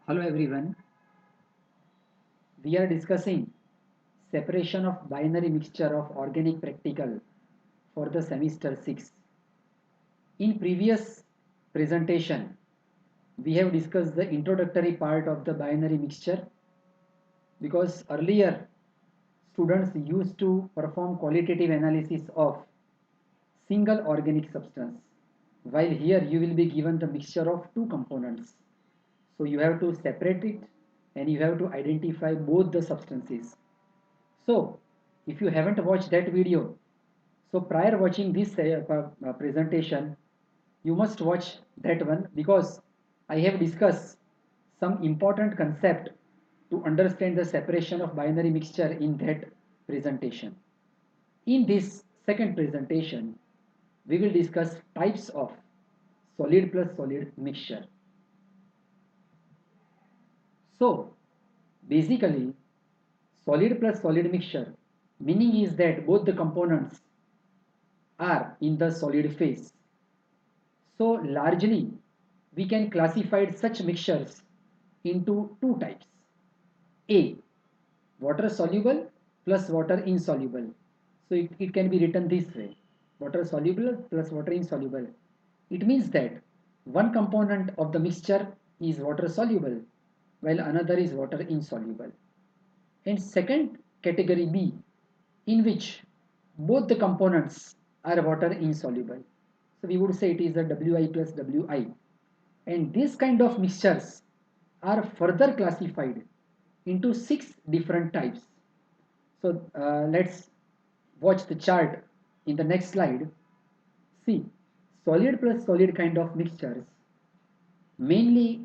Hello everyone. We are discussing separation of binary mixture of organic practical for the semester 6. In previous presentation, we have discussed the introductory part of the binary mixture because earlier students used to perform qualitative analysis of single organic substance, while here you will be given the mixture of two components. So you have to separate it and you have to identify both the substances. So if you haven't watched that video, so prior watching this presentation, you must watch that one because I have discussed some important concept to understand the separation of binary mixture in that presentation. In this second presentation, we will discuss types of solid plus solid mixture. So, basically, solid plus solid mixture meaning is that both the components are in the solid phase. So, largely, we can classify such mixtures into two types. A. Water soluble plus water insoluble. So it can be written this way: water soluble plus water insoluble. It means that one component of the mixture is water soluble while another is water insoluble. And second category B, in which both the components are water insoluble. So we would say it is a Wi plus Wi. And these kind of mixtures are further classified into six different types. So let's watch the chart in the next slide. See, solid plus solid kind of mixtures mainly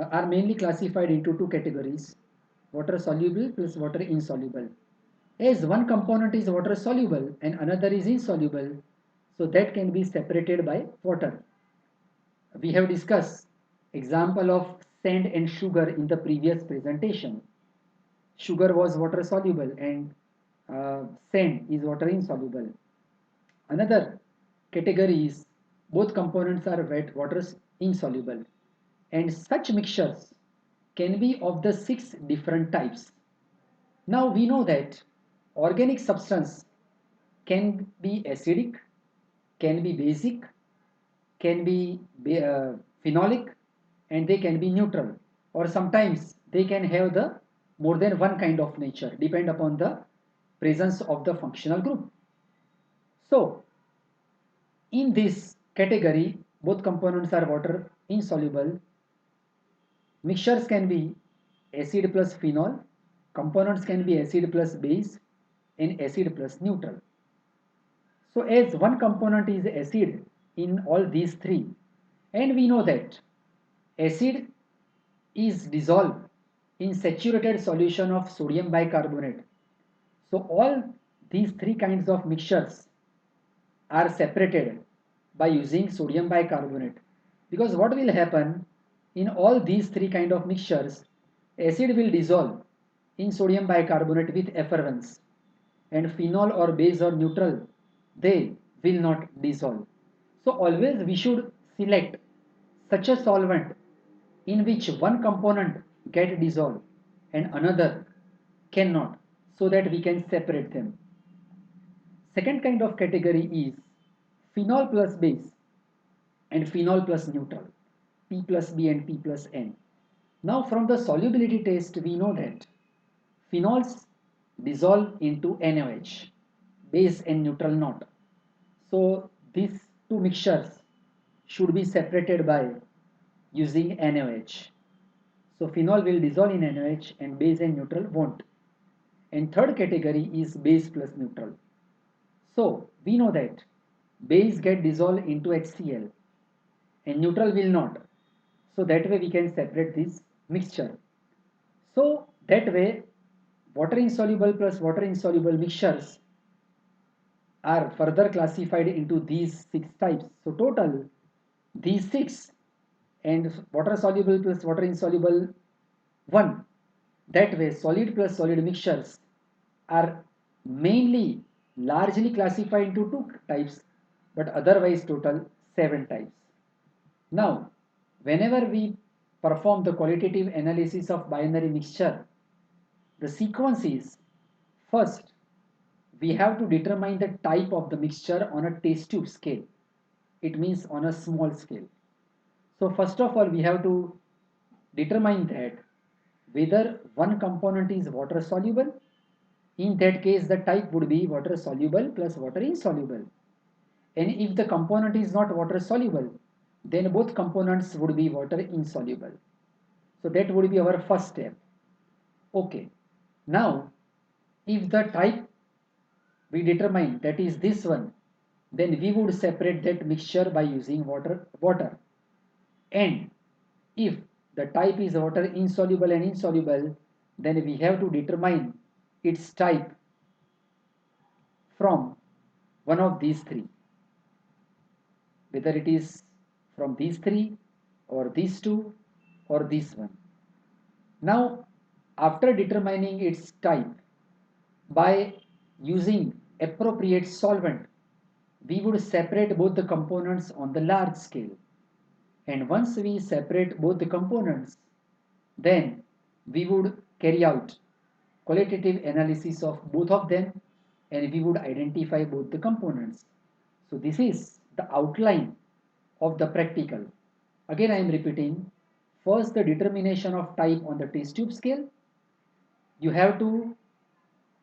are mainly classified into two categories: water soluble plus water insoluble. As one component is water soluble and another is insoluble, so that can be separated by water. We have discussed example of sand and sugar in the previous presentation. Sugar was water soluble and sand is water insoluble. Another category is both components are wet water insoluble, and such mixtures can be of the six different types. Now we know that organic substance can be acidic, can be basic, can be phenolic, and they can be neutral, or sometimes they can have the more than one kind of nature depend upon the presence of the functional group. So in this category, both components are water insoluble. Mixtures can be acid plus phenol, components can be acid plus base, and acid plus neutral. So as one component is acid in all these three, and we know that acid is dissolved in saturated solution of sodium bicarbonate. So all these three kinds of mixtures are separated by using sodium bicarbonate, because what will happen in all these three kind of mixtures, acid will dissolve in sodium bicarbonate with effervescence, and phenol or base or neutral, they will not dissolve. So always we should select such a solvent in which one component get dissolved and another cannot, so that we can separate them. Second kind of category is phenol plus base and phenol plus neutral, P plus B and P plus N. Now from the solubility test we know that phenols dissolve into NaOH, base and neutral not. So these two mixtures should be separated by using NaOH. So phenol will dissolve in NaOH and base and neutral won't. And third category is base plus neutral. So we know that base get dissolved into HCl and neutral will not. So that way we can separate this mixture. So that way water insoluble plus water insoluble mixtures are further classified into these six types. So total these six and water soluble plus water insoluble one. That way solid plus solid mixtures are mainly largely classified into two types, but otherwise total seven types. Now, whenever we perform the qualitative analysis of binary mixture, the sequence is: first, we have to determine the type of the mixture on a test tube scale. It means on a small scale. So first of all, we have to determine that whether one component is water soluble. In that case, the type would be water soluble plus water insoluble. And if the component is not water soluble, then both components would be water insoluble. So that would be our first step. Okay. Now, if the type we determine that is this one, then we would separate that mixture by using water. And if the type is water insoluble and insoluble, then we have to determine its type from one of these three, whether it is from these three or these two or this one. Now, after determining its type by using appropriate solvent, we would separate both the components on the large scale. And once we separate both the components, then we would carry out qualitative analysis of both of them, and we would identify both the components. So this is the outline of the practical. Again, I am repeating. First, the determination of type on the test tube scale. You have to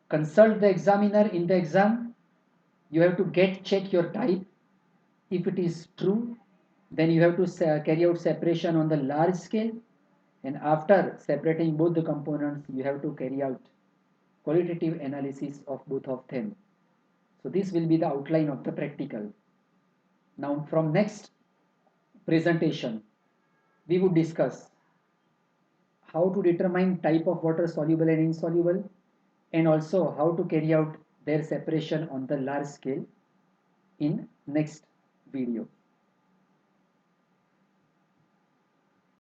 consult the examiner in the exam. You have to check your type. If it is true, then you have to carry out separation on the large scale. And after separating both the components, you have to carry out qualitative analysis of both of them. So this will be the outline of the practical. Now from next presentation, we would discuss how to determine type of water soluble and insoluble, and also how to carry out their separation on the large scale in next video.